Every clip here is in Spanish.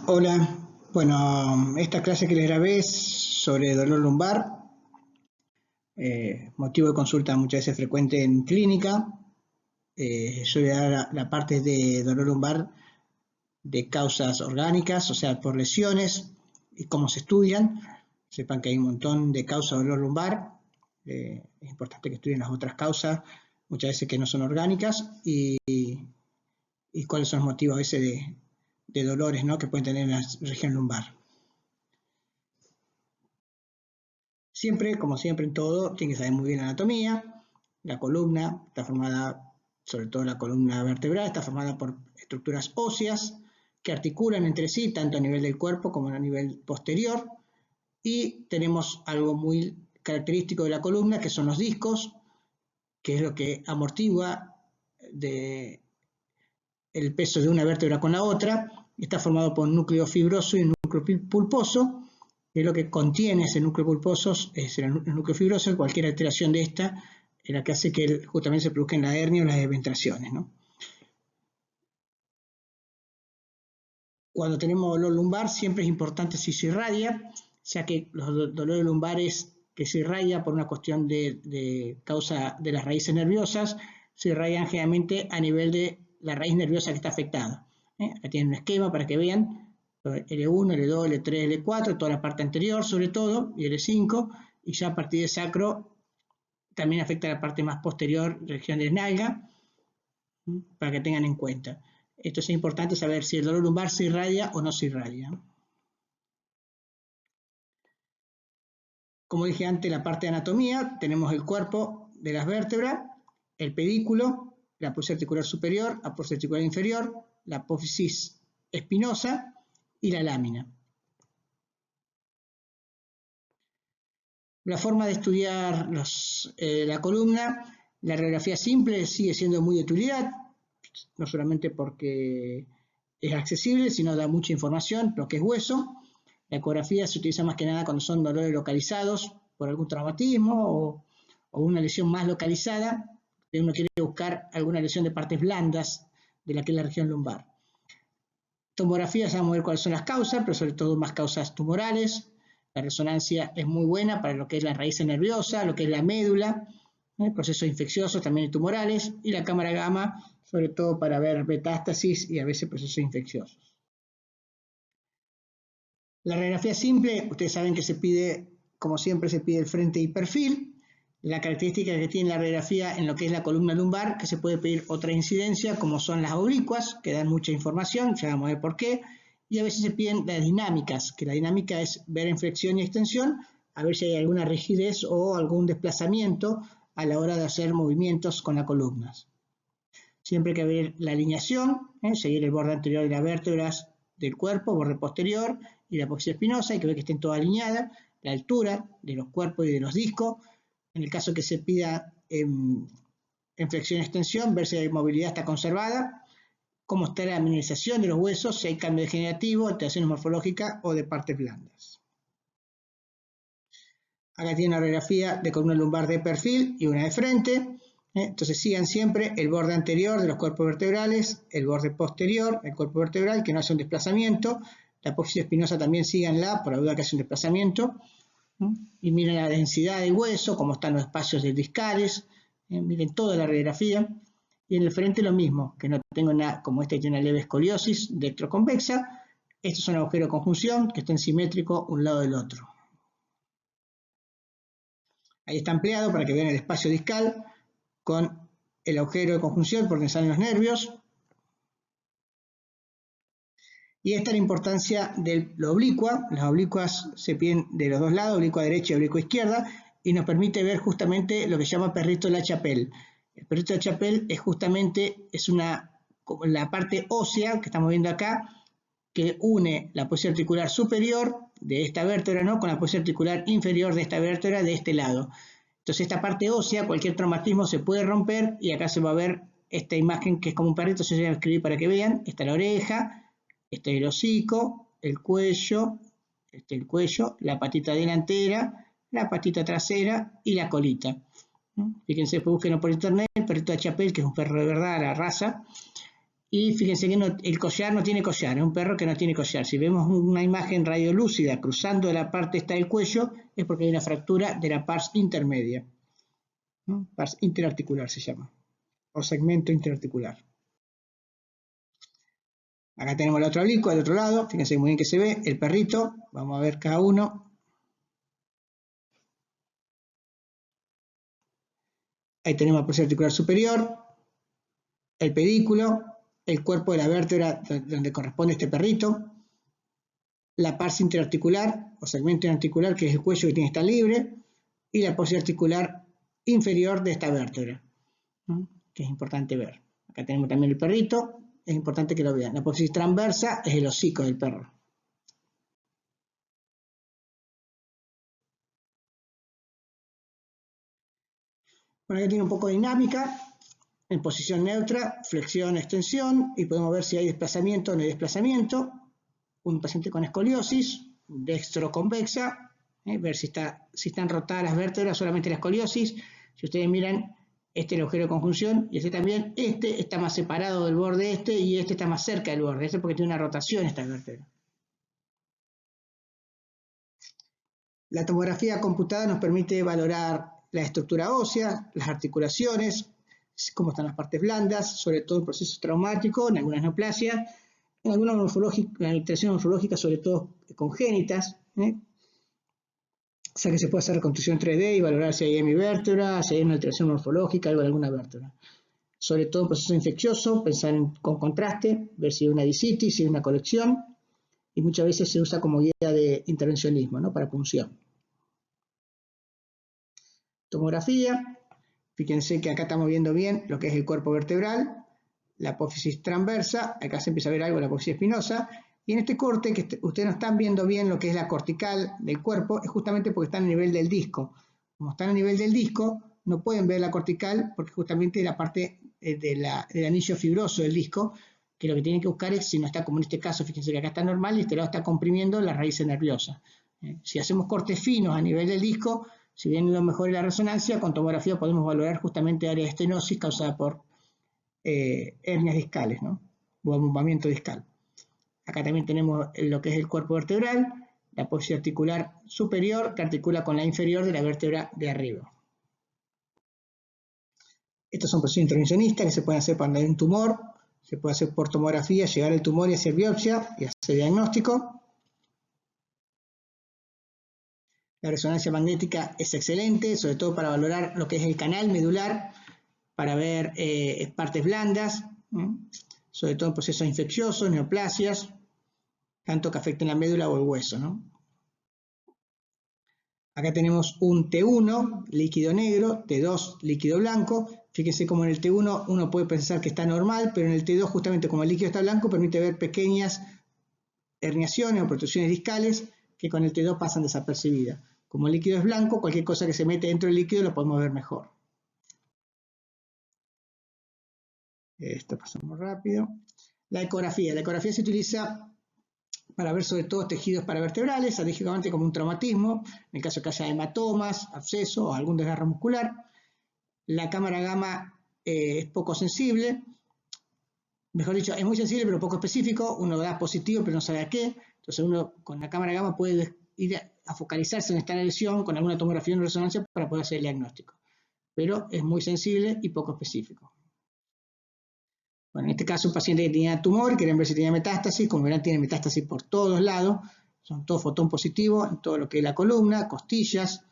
Hola, bueno, esta clase que les grabé es sobre dolor lumbar, motivo de consulta muchas veces frecuente en clínica. Yo voy a dar la parte de dolor lumbar de causas orgánicas, o sea, por lesiones y cómo se estudian. Sepan que hay un montón de causas de dolor lumbar. Es importante que estudien las otras causas, muchas veces que no son orgánicas, y cuáles son los motivos a veces de dolores, ¿no?, que pueden tener en la región lumbar. Siempre, como siempre en todo, tiene que saber muy bien la anatomía. La columna está formada, sobre todo la columna vertebral, está formada por estructuras óseas que articulan entre sí, tanto a nivel del cuerpo como a nivel posterior. Y tenemos algo muy característico de la columna, que son los discos, que es lo que amortigua el peso de una vértebra con la otra. Está formado por un núcleo fibroso y un núcleo pulposo, que es lo que contiene ese núcleo pulposo, es el núcleo fibroso. Cualquier alteración de esta es la que hace que justamente se produzcan la hernia o las desventraciones, ¿no? Cuando tenemos dolor lumbar siempre es importante si se irradia, ya que los dolores lumbares que se irradian por una cuestión de causa de las raíces nerviosas, se irradian generalmente a nivel de la raíz nerviosa que está afectada. Acá tienen un esquema para que vean L1, L2, L3, L4, toda la parte anterior sobre todo, y L5, y ya a partir de sacro también afecta la parte más posterior, región de nalga, para que tengan en cuenta. Esto es importante saber si el dolor lumbar se irradia o no se irradia. Como dije antes, la parte de anatomía, tenemos el cuerpo de las vértebras, el pedículo, la apófisis articular superior, apófisis articular inferior, la apófisis espinosa y la lámina. La forma de estudiar la columna, la radiografía simple sigue siendo muy de utilidad, no solamente porque es accesible, sino da mucha información, lo que es hueso. La ecografía se utiliza más que nada cuando son dolores localizados por algún traumatismo o una lesión más localizada, que uno quiere buscar alguna lesión de partes blandas de la que es la región lumbar. Tomografía, vamos a ver cuáles son las causas, pero sobre todo más causas tumorales. La resonancia es muy buena para lo que es la raíz nerviosa, lo que es la médula, procesos infecciosos también tumorales, y la cámara gamma, sobre todo para ver metástasis y a veces procesos infecciosos. La radiografía simple, ustedes saben que se pide, como siempre, se pide el frente y perfil. La característica que tiene la radiografía en lo que es la columna lumbar, que se puede pedir otra incidencia, como son las oblicuas, que dan mucha información, ya vamos a ver por qué. Y a veces se piden las dinámicas, que la dinámica es ver en flexión y extensión, a ver si hay alguna rigidez o algún desplazamiento a la hora de hacer movimientos con las columnas. Siempre hay que ver la alineación, seguir el borde anterior de las vértebras del cuerpo, borde posterior y la apófisis espinosa, hay que ver que estén todas alineadas, la altura de los cuerpos y de los discos. En el caso que se pida en flexión y extensión, ver si la movilidad está conservada, cómo está la mineralización de los huesos, si hay cambio degenerativo, alteraciones morfológicas o de partes blandas. Acá tiene una radiografía de columna lumbar de perfil y una de frente. Entonces sigan siempre el borde anterior de los cuerpos vertebrales, el borde posterior del cuerpo vertebral, que no hace un desplazamiento. La apófisis espinosa también síganla, por la duda que hace un desplazamiento. Y miren la densidad del hueso, cómo están los espacios discales. Miren toda la radiografía. Y en el frente lo mismo, que no tengo nada, como este tiene una leve escoliosis dectroconvexa. Estos son agujeros de conjunción que estén simétricos un lado del otro. Ahí está ampliado para que vean el espacio discal con el agujero de conjunción por donde salen los nervios. Y esta es la importancia de la oblicua. Las oblicuas se piden de los dos lados, oblicua derecha y oblicua izquierda, y nos permite ver justamente lo que se llama perrito de la Chapelle. El perrito de la Chapelle es justamente la parte ósea que estamos viendo acá, que une la apófisis articular superior de esta vértebra, ¿no?, con la apófisis articular inferior de esta vértebra de este lado. Entonces esta parte ósea, cualquier traumatismo se puede romper, y acá se va a ver esta imagen que es como un perrito. Se voy a escribir para que vean. Esta es la oreja, este es el hocico, el cuello, la patita delantera, la patita trasera y la colita. Fíjense, busquen por internet, el perrito de Chapelle, que es un perro de verdad, la raza. Y fíjense que el collar no tiene collar, es un perro que no tiene collar. Si vemos una imagen radiolúcida cruzando la parte esta del cuello, es porque hay una fractura de la pars intermedia. ¿No? Pars interarticular se llama, o segmento interarticular. Acá tenemos el otro oblicuo, al otro lado, fíjense muy bien que se ve, el perrito, vamos a ver cada uno. Ahí tenemos la posición articular superior, el pedículo, el cuerpo de la vértebra donde corresponde este perrito, la pars interarticular o segmento interarticular, que es el cuello que tiene que estar libre, y la posición articular inferior de esta vértebra, ¿no? Que es importante ver. Acá tenemos también el perrito, es importante que lo vean. La posición transversa es el hocico del perro. Bueno, aquí tiene un poco de dinámica, en posición neutra, flexión, extensión, y podemos ver si hay desplazamiento o no hay desplazamiento. Un paciente con escoliosis, dextroconvexa, ver si están rotadas las vértebras, solamente la escoliosis. Si ustedes miran, este es el agujero de conjunción, y este también, este está más separado del borde este, y este está más cerca del borde este porque tiene una rotación esta vértebra. La tomografía computada nos permite valorar la estructura ósea, las articulaciones, cómo están las partes blandas, sobre todo en procesos traumáticos, en algunas neoplasias, en algunas alteraciones morfológicas, sobre todo congénitas, o sea que se puede hacer reconstrucción 3D y valorar si hay hemivértebra, si hay una alteración morfológica, algo de alguna vértebra. Sobre todo en proceso infeccioso, pensar con contraste, ver si hay una disitis, si hay una colección, y muchas veces se usa como guía de intervencionismo, ¿no? Para punción. Tomografía, fíjense que acá estamos viendo bien lo que es el cuerpo vertebral, la apófisis transversa, acá se empieza a ver algo de la apófisis espinosa, y en este corte que ustedes no están viendo bien lo que es la cortical del cuerpo, es justamente porque están a nivel del disco. Como están a nivel del disco, no pueden ver la cortical porque justamente la parte del anillo fibroso del disco, que lo que tienen que buscar es, si no está como en este caso, fíjense que acá está normal y este lado está comprimiendo las raíces nerviosas. Si hacemos cortes finos a nivel del disco, si bien lo mejor es la resonancia, con tomografía podemos valorar justamente área de estenosis causada por hernias discales, ¿no? O abombamiento discal. Acá también tenemos lo que es el cuerpo vertebral, la apófisis articular superior que articula con la inferior de la vértebra de arriba. Estas son posiciones intervencionistas que se pueden hacer cuando hay un tumor, se puede hacer por tomografía, llegar al tumor y hacer biopsia y hacer diagnóstico. La resonancia magnética es excelente, sobre todo para valorar lo que es el canal medular, para ver partes blandas, sobre todo en procesos infecciosos, neoplasias, tanto que afecten la médula o el hueso, ¿no? Acá tenemos un T1, líquido negro, T2, líquido blanco. Fíjense cómo en el T1 uno puede pensar que está normal, pero en el T2, justamente como el líquido está blanco, permite ver pequeñas herniaciones o protrusiones discales que con el T2 pasan desapercibidas. Como el líquido es blanco, cualquier cosa que se mete dentro del líquido lo podemos ver mejor. Esto pasamos rápido. La ecografía se utiliza para ver sobre todo tejidos paravertebrales, estratégicamente como un traumatismo, en el caso que haya hematomas, absceso o algún desgarro muscular. La cámara gamma es poco sensible, mejor dicho, es muy sensible pero poco específico, uno da positivo pero no sabe a qué, entonces uno con la cámara gamma puede ir a focalizarse en esta lesión con alguna tomografía o resonancia para poder hacer el diagnóstico, pero es muy sensible y poco específico. Bueno, en este caso un paciente que tenía tumor, querían ver si tenía metástasis, como verán tiene metástasis por todos lados, son todos fotón positivos en todo lo que es la columna, costillas,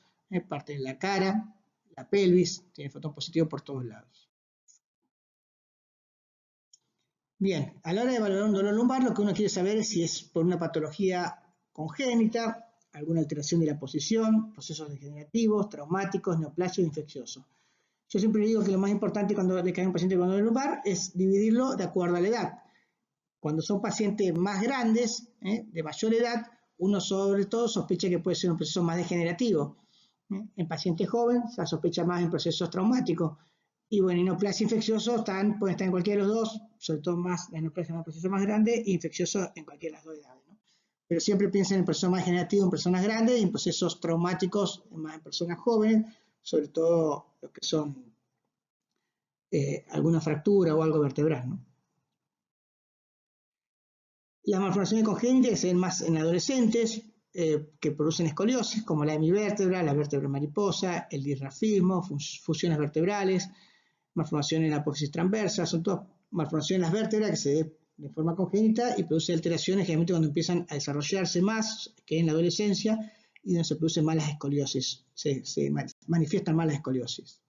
parte de la cara, la pelvis, tiene fotón positivo por todos lados. Bien, a la hora de evaluar un dolor lumbar, lo que uno quiere saber es si es por una patología congénita, alguna alteración de la posición, procesos degenerativos, traumáticos, neoplasios, infecciosos. Yo siempre digo que lo más importante cuando le cae un paciente con dolor lumbar es dividirlo de acuerdo a la edad. Cuando son pacientes más grandes, de mayor edad, uno sobre todo sospecha que puede ser un proceso más degenerativo. En pacientes jóvenes se sospecha más en procesos traumáticos. Y bueno, en neoplasia infeccioso pueden estar en cualquiera de los dos, sobre todo más la neoplasia en un proceso más grande y infeccioso en cualquiera de las dos edades, ¿no? Pero siempre piensen en procesos más degenerativos en personas grandes y en procesos traumáticos más en personas jóvenes, sobre todo los que son alguna fractura o algo vertebral, ¿no? Las malformaciones congénitas que se ven más en adolescentes, que producen escoliosis, como la hemivértebra, la vértebra mariposa, el disrafismo, fusiones vertebrales, malformaciones en la apófisis transversa, son todas malformaciones en las vértebras que se ven de forma congénita y produce alteraciones generalmente cuando empiezan a desarrollarse más que en la adolescencia y donde se producen más las escoliosis, se manifiestan más las escoliosis.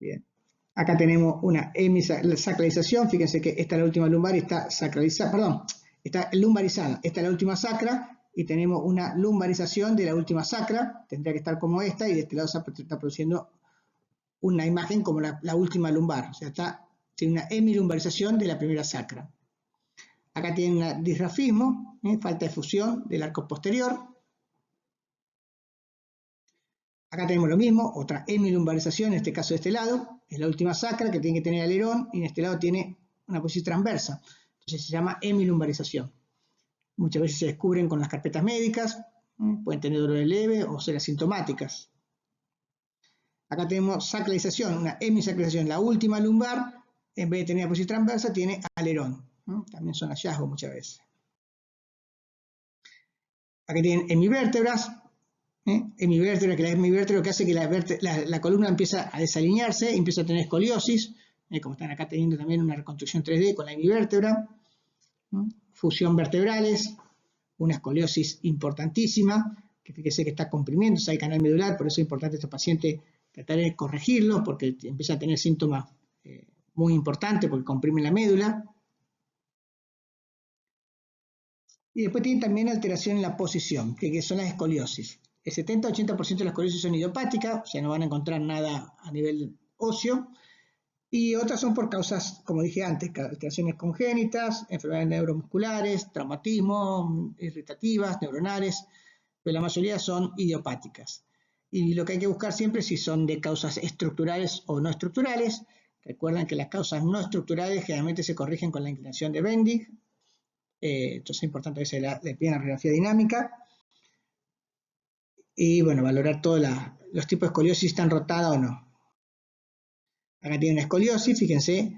Bien. Acá tenemos una hemisacralización, fíjense que esta es la última lumbar y está sacralizada, perdón, está lumbarizada, esta es la última sacra y tenemos una lumbarización de la última sacra, tendría que estar como esta y de este lado se está produciendo una imagen como la última lumbar, o sea, tiene una hemilumbarización de la primera sacra. Acá tiene un disrafismo, falta de fusión del arco posterior. Acá tenemos lo mismo, otra hemilumbarización, en este caso de este lado, es la última sacra que tiene que tener alerón y en este lado tiene una apófisis transversa. Entonces se llama hemilumbarización. Muchas veces se descubren con las carpetas médicas, pueden tener dolores leves o ser asintomáticas. Acá tenemos sacralización, una hemisacralización, la última lumbar, en vez de tener apófisis transversa, tiene alerón. También son hallazgos muchas veces. Acá tienen hemivértebras. Hemivértebra, que la hemivértebra lo que hace que la columna empieza a desalinearse, empieza a tener escoliosis, como están acá teniendo también una reconstrucción 3D con la hemivértebra, fusión vertebrales, una escoliosis importantísima, que fíjese que está comprimiéndose el canal medular, por eso es importante a estos pacientes tratar de corregirlo, porque empieza a tener síntomas muy importantes, porque comprimen la médula. Y después tienen también alteración en la posición, que son las escoliosis. El 70-80% de las escoliosis son idiopáticas, o sea, no van a encontrar nada a nivel óseo. Y otras son por causas, como dije antes, alteraciones congénitas, enfermedades neuromusculares, traumatismo, irritativas, neuronales, pero la mayoría son idiopáticas. Y lo que hay que buscar siempre es si son de causas estructurales o no estructurales. Recuerden que las causas no estructurales generalmente se corrigen con la inclinación de Bendix. Entonces es importante que se le pida una radiografía dinámica. Y bueno, valorar todos los tipos de escoliosis, si están rotadas o no. Acá tienen una escoliosis, fíjense,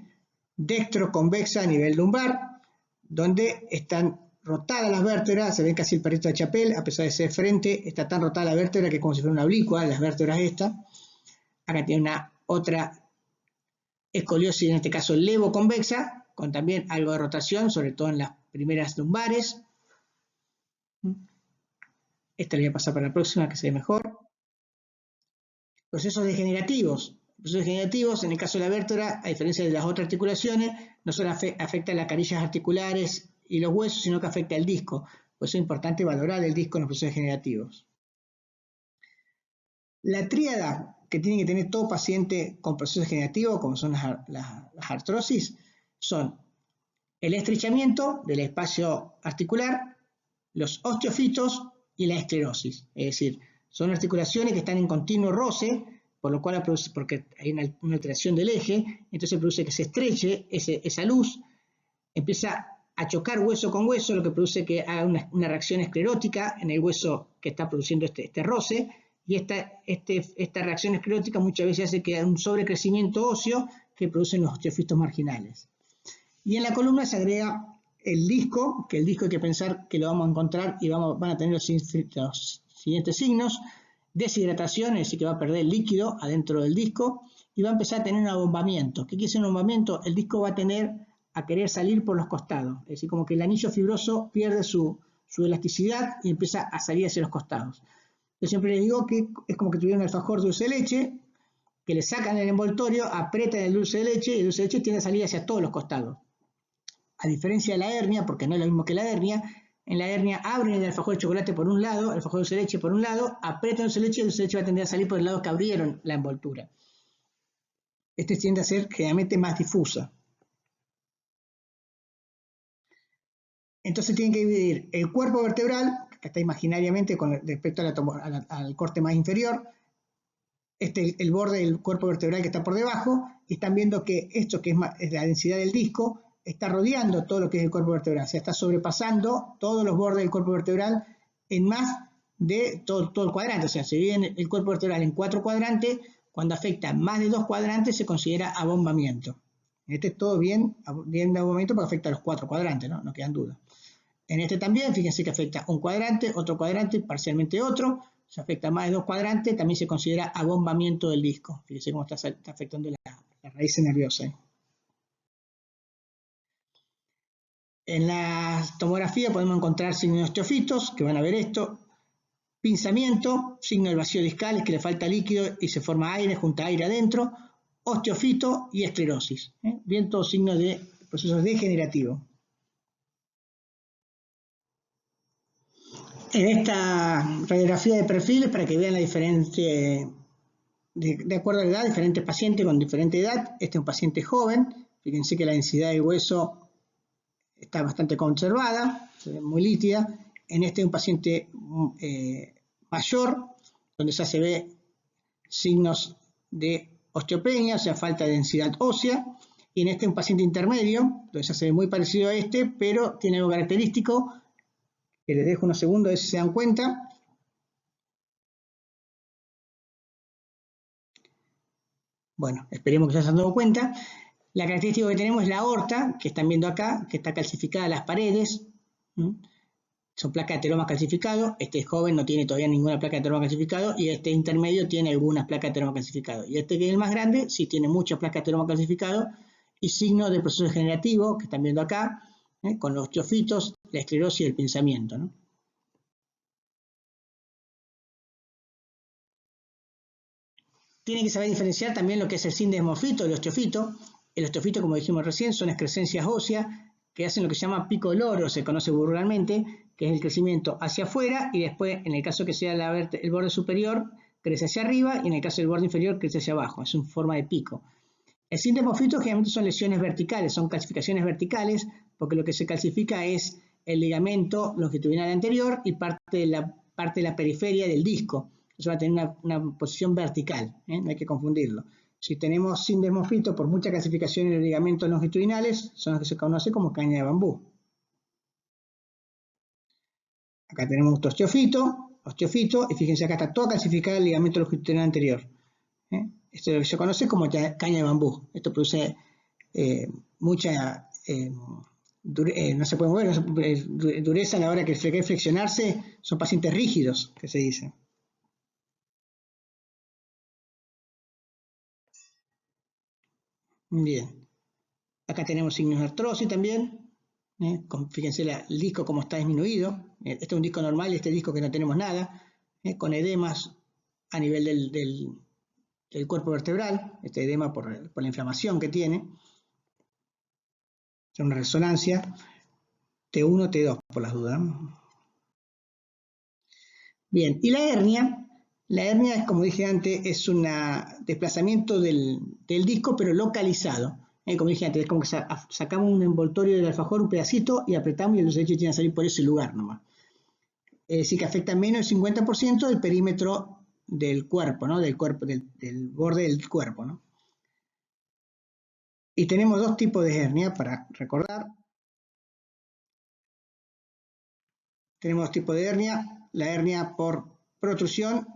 dextroconvexa a nivel lumbar, donde están rotadas las vértebras, se ven casi el perrito de Chapelle, a pesar de ser frente, está tan rotada la vértebra que es como si fuera una oblicua, las vértebras estas. Acá tiene otra escoliosis, en este caso levoconvexa, con también algo de rotación, sobre todo en las primeras lumbares. Esta le voy a pasar para la próxima, que se ve mejor. Procesos degenerativos. Procesos degenerativos, en el caso de la vértebra, a diferencia de las otras articulaciones, no solo afecta las carillas articulares y los huesos, sino que afecta al disco. Por eso es importante valorar el disco en los procesos degenerativos. La tríada que tiene que tener todo paciente con procesos degenerativos, como son las artrosis, son el estrechamiento del espacio articular, los osteofitos y la esclerosis. Es decir, son articulaciones que están en continuo roce, por lo cual porque hay una alteración del eje, entonces produce que se estreche esa luz, empieza a chocar hueso con hueso, lo que produce que haga una reacción esclerótica en el hueso que está produciendo este roce, y esta reacción esclerótica muchas veces hace que haya un sobrecrecimiento óseo que producen los osteofitos marginales. Y en la columna se agrega el disco, que el disco hay que pensar que lo vamos a encontrar y van a tener los siguientes signos: deshidratación, es decir, que va a perder líquido adentro del disco y va a empezar a tener un abombamiento. ¿Qué quiere decir un abombamiento? El disco va a tener a querer salir por los costados, es decir, como que el anillo fibroso pierde su elasticidad y empieza a salir hacia los costados. Yo siempre les digo que es como que tuvieran un alfajor de dulce de leche, que le sacan el envoltorio, apretan el dulce de leche y el dulce de leche tiende a salir hacia todos los costados. A diferencia de la hernia, porque no es lo mismo que la hernia, en la hernia abren el alfajor de chocolate por un lado, el alfajor de dulce de leche por un lado, apretan el dulce de leche y el dulce de leche va a tender a salir por el lado que abrieron la envoltura. Este tiende a ser generalmente más difusa. Entonces tienen que dividir el cuerpo vertebral, que está imaginariamente con respecto al corte más inferior, el borde del cuerpo vertebral que está por debajo, y están viendo que esto, que es la densidad del disco, está rodeando todo lo que es el cuerpo vertebral, o sea, está sobrepasando todos los bordes del cuerpo vertebral en más de todo el cuadrante. O sea, se divide el cuerpo vertebral en 4 cuadrantes, cuando afecta más de 2 cuadrantes se considera abombamiento. En este todo bien de abonamiento porque afecta a los 4 cuadrantes, ¿no? No quedan dudas. En este también, fíjense que afecta un cuadrante, otro cuadrante, parcialmente otro. Se afecta más de 2 cuadrantes, también se considera abombamiento del disco. Fíjense cómo está afectando la raíz nerviosa. En la tomografía podemos encontrar signos de osteofitos, que van a ver esto. Pinzamiento, signo del vacío discal, es que le falta líquido y se forma aire, junta aire adentro. Osteofito y esclerosis. Bien, todos signos de procesos degenerativos. En esta radiografía de perfiles, para que vean la diferencia, de acuerdo a la edad, diferentes pacientes con diferente edad. Este es un paciente joven, fíjense que la densidad del hueso está bastante conservada, muy lítida. En este es un paciente mayor, donde ya se ve signos de osteopenia, o sea, falta de densidad ósea. Y en este es un paciente intermedio, donde ya se ve muy parecido a este, pero tiene algo característico, que les dejo unos segundos a ver si se dan cuenta. Bueno, esperemos que se hayan dado cuenta. La característica que tenemos es la aorta, que están viendo acá, que está calcificada a las paredes. Son placas de ateroma calcificado. Este es joven, no tiene todavía ninguna placa de ateroma calcificado, y este intermedio tiene algunas placas de ateroma calcificado. Y este que es el más grande, sí tiene muchas placas de ateroma calcificado y signos de proceso degenerativo, que están viendo acá, con los osteofitos, la esclerosis y el pinzamiento, ¿no? Tienen que saber diferenciar también lo que es el sindesmofito y el osteofito. El osteofito, como dijimos recién, son excrescencias óseas que hacen lo que se llama pico loro, se conoce vulgarmente, que es el crecimiento hacia afuera, y después, en el caso que sea el borde superior, crece hacia arriba, y en el caso del borde inferior, crece hacia abajo. Es una forma de pico. El sindesmofito generalmente son lesiones verticales, son calcificaciones verticales, porque lo que se calcifica es el ligamento longitudinal anterior y parte de la periferia del disco. Eso va a tener una posición vertical, no hay que confundirlo. Si tenemos sindesmofito por mucha calcificación en los ligamentos longitudinales, son los que se conoce como caña de bambú. Acá tenemos osteofito, y fíjense, acá está toda calcificada el ligamento longitudinal anterior. Esto es lo que se conoce como caña de bambú. Esto produce mucha, no se puede mover, dureza a la hora que hay que flexionarse. Son pacientes rígidos, que se dice. Bien. Acá tenemos signos de artrosis también. Fíjense el disco como está disminuido. Este es un disco normal y este disco que no tenemos nada. Con edemas a nivel del cuerpo vertebral. Este edema por la inflamación que tiene. Es una resonancia. T1, T2 por las dudas. Bien, y la hernia es, como dije antes, es un desplazamiento del disco, pero localizado. Como dije antes, es como que sacamos un envoltorio del alfajor, un pedacito, y apretamos y los hechos tienen que salir por ese lugar nomás. Es decir, que afecta menos del 50% del perímetro del cuerpo, ¿no? Del borde del cuerpo, ¿no? Y tenemos dos tipos de hernia para recordar. Tenemos dos tipos de hernia, la hernia por protrusión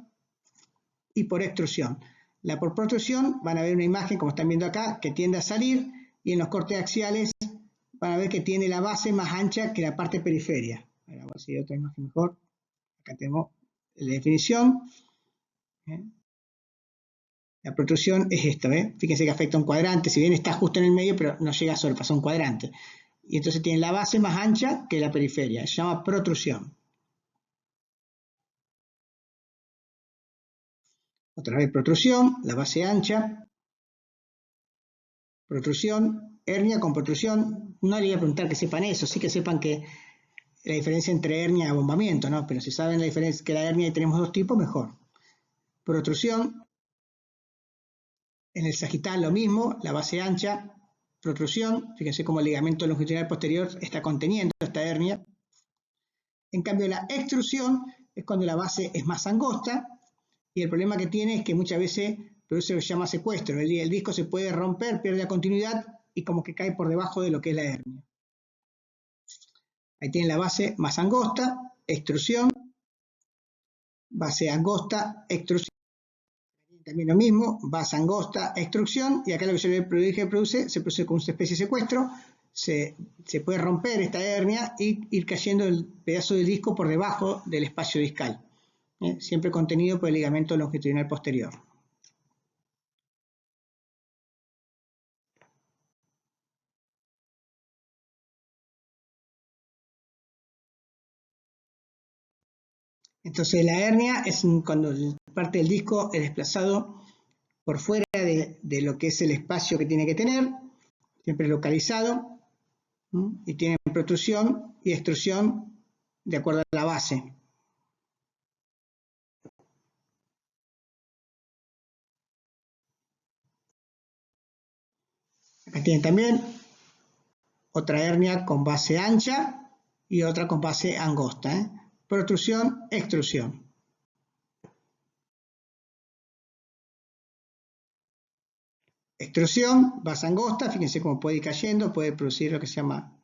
y por extrusión. La por protrusión, van a ver una imagen, como están viendo acá, que tiende a salir, y en los cortes axiales van a ver que tiene la base más ancha que la parte periferia. Vamos a ver si hay otra imagen mejor. Acá tenemos la definición. La protrusión es esto, fíjense que afecta a un cuadrante, si bien está justo en el medio, pero no llega solo, pasa un cuadrante. Y entonces tiene la base más ancha que la periferia, se llama protrusión. Otra vez protrusión, la base ancha, protrusión, hernia con protrusión. No le voy a preguntar que sepan eso, sí que sepan que la diferencia entre hernia y abombamiento, ¿no? Pero si saben la diferencia, que la hernia y tenemos dos tipos, mejor. Protrusión, en el sagital lo mismo, la base ancha, protrusión, fíjense cómo el ligamento longitudinal posterior está conteniendo esta hernia. En cambio, la extrusión es cuando la base es más angosta, y el problema que tiene es que muchas veces produce lo que se llama secuestro. El disco se puede romper, pierde la continuidad y como que cae por debajo de lo que es la hernia. Ahí tienen la base más angosta, extrusión, base angosta, extrusión. También lo mismo, vas angosta, extrusión, y acá lo que yo le dije se produce con una especie de secuestro, se puede romper esta hernia y ir cayendo el pedazo del disco por debajo del espacio discal, siempre contenido por el ligamento longitudinal posterior. Entonces la hernia es cuando parte del disco es desplazado por fuera de lo que es el espacio que tiene que tener, siempre localizado, y tiene protrusión y extrusión de acuerdo a la base. Acá tienen también otra hernia con base ancha y otra con base angosta. Protrusión, extrusión. Extrusión, base angosta, fíjense cómo puede ir cayendo, puede producir lo que se llama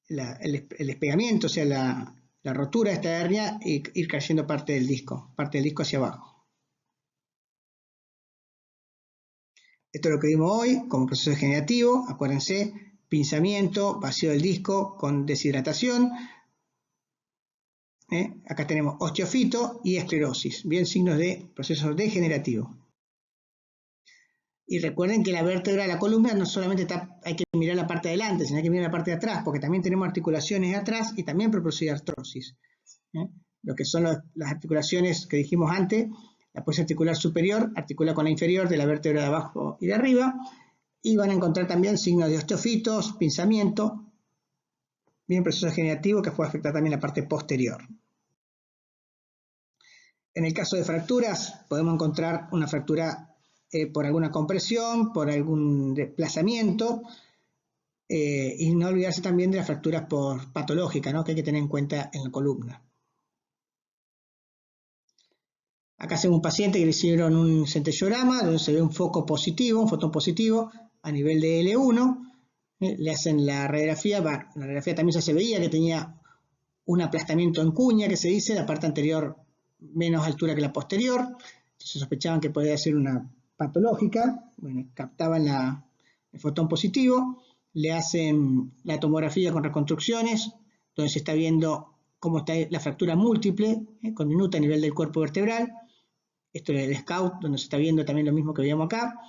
el despegamiento, o sea, la rotura de esta hernia y ir cayendo parte del disco hacia abajo. Esto es lo que vimos hoy como proceso degenerativo, acuérdense, pinzamiento, vacío del disco con deshidratación. Acá tenemos osteofito y esclerosis, bien signos de proceso degenerativo. Y recuerden que la vértebra de la columna no solamente hay que mirar la parte de adelante, sino hay que mirar la parte de atrás, porque también tenemos articulaciones de atrás y también puede producir artrosis. Lo que son las articulaciones que dijimos antes, la puesta articular superior articula con la inferior de la vértebra de abajo y de arriba, y van a encontrar también signos de osteofitos, pinzamiento, bien proceso degenerativo que puede afectar también la parte posterior. En el caso de fracturas, podemos encontrar una fractura por alguna compresión, por algún desplazamiento, y no olvidarse también de las fracturas patológicas, ¿no? Que hay que tener en cuenta en la columna. Acá hacemos un paciente que le hicieron un centellograma donde se ve un foco positivo, un fotón positivo a nivel de L1. Le hacen la radiografía, la radiografía también ya se veía que tenía un aplastamiento en cuña, que se dice, la parte anterior menos altura que la posterior. Entonces sospechaban que podía ser una patológica. Bueno, captaban el fotón positivo, le hacen la tomografía con reconstrucciones, donde se está viendo cómo está la fractura múltiple, con minuta a nivel del cuerpo vertebral. Esto es el SCOUT, donde se está viendo también lo mismo que veíamos acá.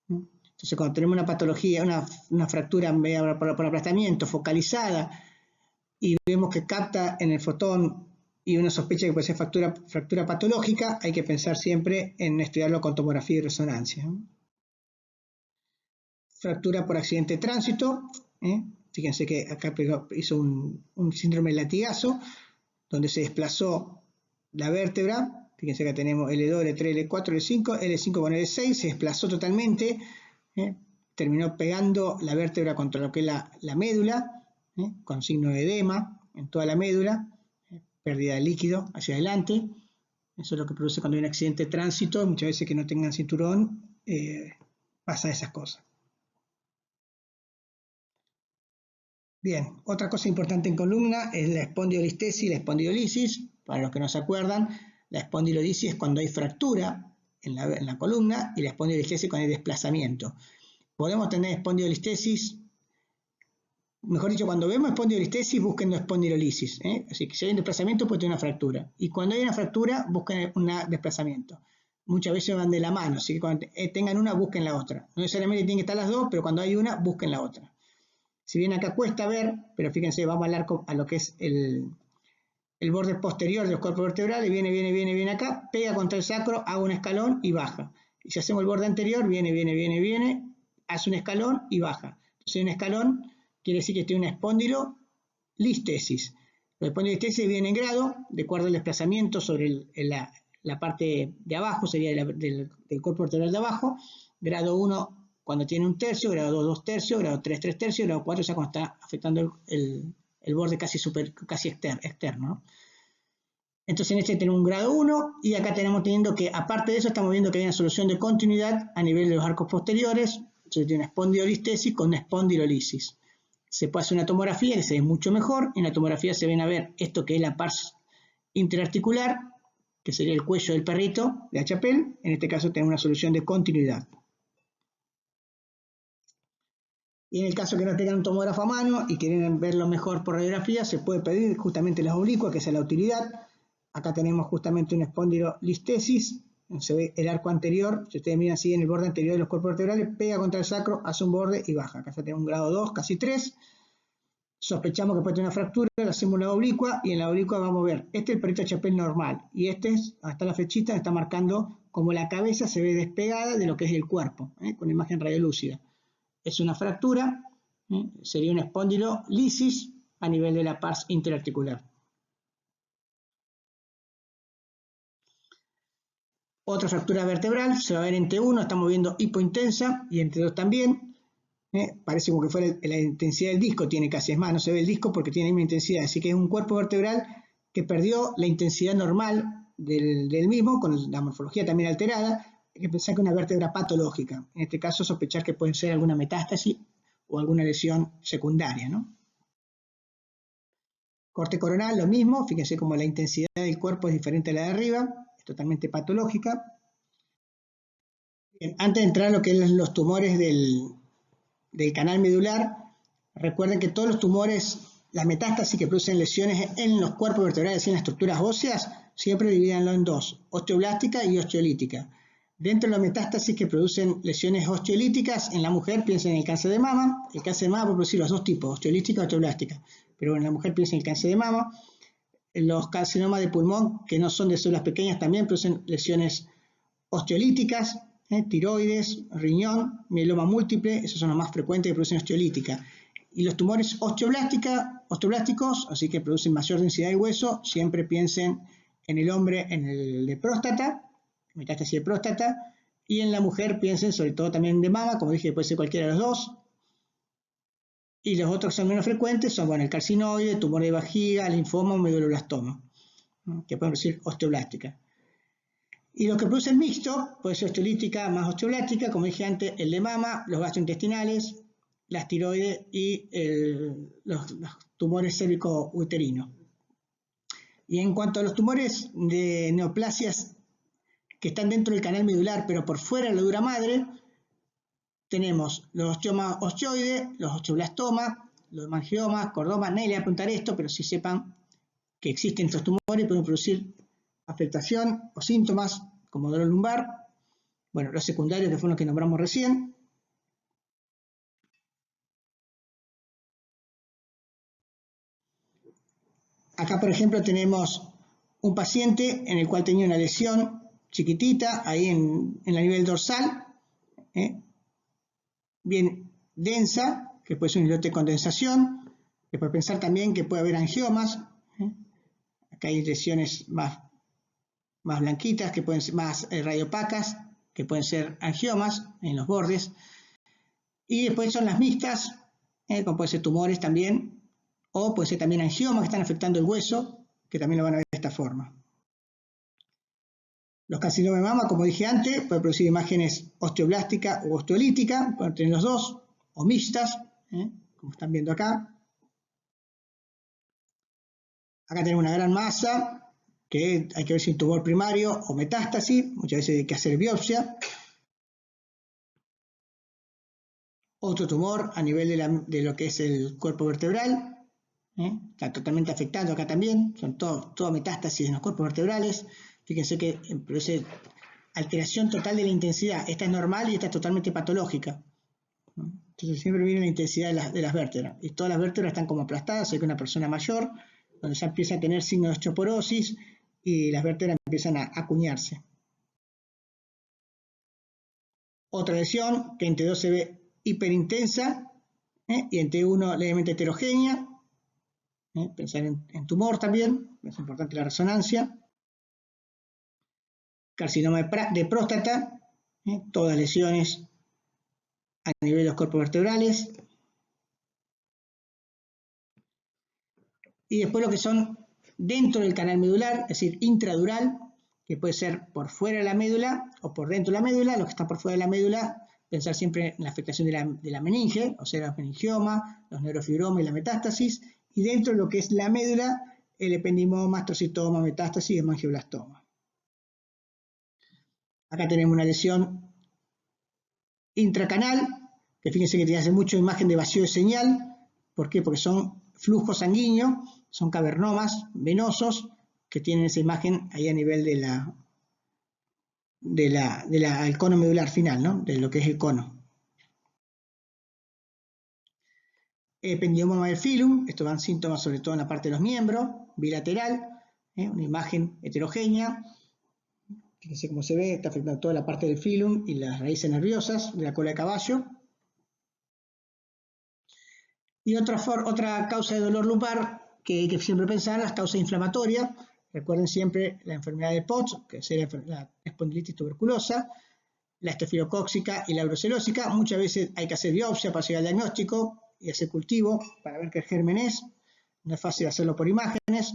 Entonces, cuando tenemos una patología, una fractura por aplastamiento focalizada y vemos que capta en el fotón y una sospecha que puede ser fractura patológica, hay que pensar siempre en estudiarlo con tomografía y resonancia. Fractura por accidente de tránsito. Fíjense que acá hizo un síndrome de latigazo, donde se desplazó la vértebra. Fíjense que tenemos L2, L3, L4, L5, L5 con L6, se desplazó totalmente, terminó pegando la vértebra contra lo que es la médula, con signo de edema en toda la médula, pérdida de líquido hacia adelante. Eso es lo que produce cuando hay un accidente de tránsito, muchas veces que no tengan cinturón, pasa esas cosas. Bien, otra cosa importante en columna es la espondilolistesis y la espondilolisis. Para los que no se acuerdan, la espondilolisis es cuando hay fractura en la columna y la espondilolistesis cuando hay desplazamiento. Podemos tener espondilolistesis, mejor dicho, cuando vemos espondilolistesis, busquen espondilolisis. Así que si hay un desplazamiento, puede tener una fractura. Y cuando hay una fractura, busquen un desplazamiento. Muchas veces van de la mano, así que cuando tengan una, busquen la otra. No necesariamente tienen que estar las dos, pero cuando hay una, busquen la otra. Si bien acá cuesta ver, pero fíjense, vamos a lo que es el borde posterior de los cuerpos vertebrales, viene acá, pega contra el sacro, hago un escalón y baja. Y si hacemos el borde anterior, viene, hace un escalón y baja. Entonces un escalón quiere decir que tiene una espondilolistesis. La espondilolistesis viene en grado, de acuerdo al desplazamiento sobre la parte de abajo, sería del cuerpo vertebral de abajo. Grado 1 cuando tiene un tercio, grado 2, 2 tercios, grado 3, 3 tercios, grado 4 ya cuando está afectando el borde casi externo, ¿no? Entonces en este tenemos un grado 1 y acá tenemos teniendo que, aparte de eso, estamos viendo que hay una solución de continuidad a nivel de los arcos posteriores. Entonces tiene una espondilolistesis con una espondilolisis. Se puede hacer una tomografía que se ve mucho mejor. En la tomografía se ven a ver esto que es la pars interarticular, que sería el cuello del perrito de Achapel. En este caso tenemos una solución de continuidad. Y en el caso que no tengan un tomógrafo a mano y quieren verlo mejor por radiografía, se puede pedir justamente las oblicuas, que es la utilidad. Acá tenemos justamente una espondilolistesis. Se ve el arco anterior, si ustedes miran así en el borde anterior de los cuerpos vertebrales, pega contra el sacro, hace un borde y baja. Acá ya tenemos un grado 2, casi 3. Sospechamos que puede tener una fractura, le hacemos la oblicua y en la oblicua vamos a ver, este es el perrito Achapel normal y este es, hasta la flechita está marcando como la cabeza se ve despegada de lo que es el cuerpo, con imagen radiolúcida. Es una fractura, sería una espondilolisis a nivel de la pars interarticular. Otra fractura vertebral, se va a ver en T1, estamos viendo hipointensa y en T2 también. Parece como que fuera la intensidad del disco, tiene casi, es más, no se ve el disco porque tiene la misma intensidad, así que es un cuerpo vertebral que perdió la intensidad normal del mismo, con la morfología también alterada. Hay que pensar que es una vértebra patológica, en este caso sospechar que puede ser alguna metástasis o alguna lesión secundaria, ¿no? Corte coronal, lo mismo, fíjense como la intensidad del cuerpo es diferente a la de arriba, es totalmente patológica. Bien, antes de entrar a lo que son los tumores del canal medular, recuerden que todos los tumores, las metástasis que producen lesiones en los cuerpos vertebrales y en las estructuras óseas, siempre divídanlo en dos, osteoblástica y osteolítica. Dentro de las metástasis que producen lesiones osteolíticas, en la mujer piensen en el cáncer de mama. El cáncer de mama puede producir los dos tipos, osteolítica y osteoblástica. Pero en la mujer piensen en el cáncer de mama. Los carcinomas de pulmón, que no son de células pequeñas, también producen lesiones osteolíticas, tiroides, riñón, mieloma múltiple, esos son los más frecuentes que producen osteolítica. Y los tumores osteoblásticos, así que producen mayor densidad de hueso, siempre piensen en el hombre, en el de próstata, metástasis de próstata, y en la mujer piensen sobre todo también de mama, como dije, puede ser cualquiera de los dos. Y los otros que son menos frecuentes son, bueno, el carcinoide, tumor de vejiga, linfoma o meduloblastoma, que pueden producir osteoblástica. Y los que producen mixto, puede ser osteolítica más osteoblástica, como dije antes, el de mama, los gastrointestinales, las tiroides y los tumores cérvico-uterinos. Y en cuanto a los tumores de neoplasias que están dentro del canal medular, pero por fuera de la dura madre, tenemos los osteomas osteoides, los osteoblastomas, los hemangiomas, cordomas. Nadie le va a apuntar esto, pero sí sepan que existen estos tumores y pueden producir afectación o síntomas como dolor lumbar. Bueno, los secundarios que fueron los que nombramos recién. Acá, por ejemplo, tenemos un paciente en el cual tenía una lesión chiquitita ahí en la nivel dorsal, bien densa, que puede ser un islote de condensación, que puede pensar también que puede haber angiomas. Acá hay lesiones más blanquitas, que pueden ser más radiopacas, que pueden ser angiomas en los bordes. Y después son las mixtas, como pueden ser tumores también, o puede ser también angiomas que están afectando el hueso, que también lo van a ver de esta forma. Los carcinomas de mama, como dije antes, pueden producir imágenes osteoblástica o osteolítica, pueden tener los dos, o mixtas, como están viendo acá. Acá tenemos una gran masa, que hay que ver si es tumor primario o metástasis, muchas veces hay que hacer biopsia. Otro tumor a nivel de lo que es el cuerpo vertebral, está totalmente afectado acá también, son todo metástasis en los cuerpos vertebrales. Fíjense que produce alteración total de la intensidad, esta es normal y esta es totalmente patológica. Entonces siempre viene la intensidad de las vértebras, y todas las vértebras están como aplastadas, hay que una persona mayor, donde ya empieza a tener signos de osteoporosis y las vértebras empiezan a acuñarse. Otra lesión que en T2 se ve hiperintensa y en T1 levemente heterogénea. Pensar en tumor también, es importante la resonancia. Carcinoma de próstata, todas lesiones a nivel de los cuerpos vertebrales. Y después lo que son dentro del canal medular, es decir, intradural, que puede ser por fuera de la médula o por dentro de la médula. Los que están por fuera de la médula, pensar siempre en la afectación de la meninge, o sea, los meningiomas, los neurofibromas y la metástasis. Y dentro de lo que es la médula, el ependimoma, astrocitoma, metástasis y hemangioblastoma. Acá tenemos una lesión intracanal, que fíjense que hace mucho imagen de vacío de señal. ¿Por qué? Porque son flujos sanguíneos, son cavernomas venosos que tienen esa imagen ahí a nivel del cono medular final, ¿no? De lo que es el cono. Ependioma del filum, estos dan síntomas sobre todo en la parte de los miembros, bilateral, una imagen heterogénea. Fíjense cómo se ve, está afectando toda la parte del filum y las raíces nerviosas de la cola de caballo. Y otra causa de dolor lumbar que hay que siempre pensar, las causas inflamatorias. Recuerden siempre la enfermedad de Potts, que sería la espondilitis tuberculosa, la estafilocóxica y la brucelósica. Muchas veces hay que hacer biopsia para llegar al diagnóstico y hacer cultivo para ver qué germen es. No es fácil hacerlo por imágenes.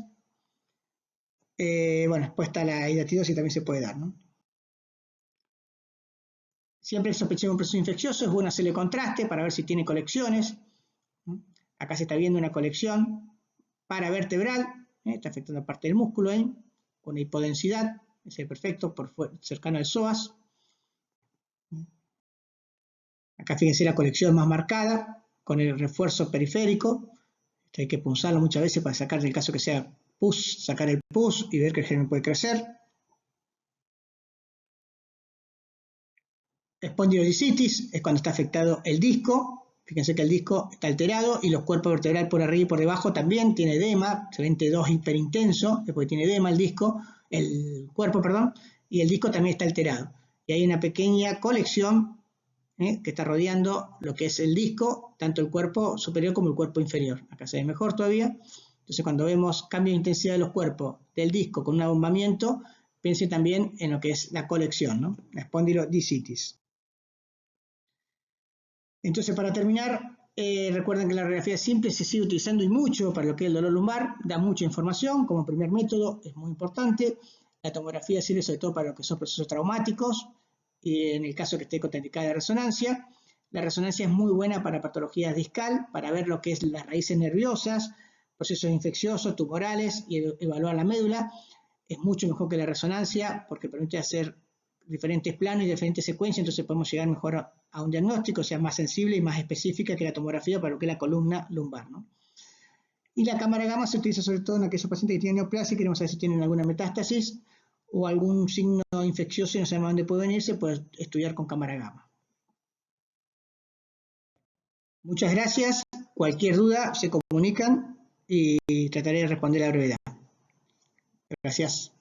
Bueno, después está la hidatidosis, también se puede dar, ¿no? Siempre que sospechemos un proceso infeccioso es bueno hacerle contraste para ver si tiene colecciones. Acá se está viendo una colección paravertebral, está afectando parte del músculo ahí, con hipodensidad, ese es perfecto, cercano al psoas. Acá fíjense la colección más marcada, con el refuerzo periférico. Esto hay que punzarlo muchas veces para sacar, en el caso que sea pus, sacar el pus y ver que el germen puede crecer. Espondilodicitis es cuando está afectado el disco. Fíjense que el disco está alterado y los cuerpos vertebrales por arriba y por debajo también tiene edema, se ven T2 hiperintenso, porque tiene edema el cuerpo, y el disco también está alterado. Y hay una pequeña colección que está rodeando lo que es el disco, tanto el cuerpo superior como el cuerpo inferior. Acá se ve mejor todavía. Entonces cuando vemos cambio de intensidad de los cuerpos del disco con un abombamiento, piense también en lo que es la colección, ¿no? La espondilodicitis. Entonces, para terminar, recuerden que la radiografía simple se sigue utilizando y mucho para lo que es el dolor lumbar, da mucha información como primer método, es muy importante. La tomografía sirve sobre todo para lo que son procesos traumáticos y en el caso que esté contraindicada de resonancia. La resonancia es muy buena para patologías discal, para ver lo que es las raíces nerviosas, procesos infecciosos, tumorales y evaluar la médula. Es mucho mejor que la resonancia porque permite hacer diferentes planos y diferentes secuencias, entonces podemos llegar mejor a un diagnóstico, sea más sensible y más específica que la tomografía para lo que es la columna lumbar, ¿no? Y la cámara gamma se utiliza sobre todo en aquellos pacientes que tienen neoplasia y queremos saber si tienen alguna metástasis o algún signo infeccioso y no sabemos dónde puede venir, se puede estudiar con cámara gamma. Muchas gracias. Cualquier duda se comunican y trataré de responder a la brevedad. Gracias.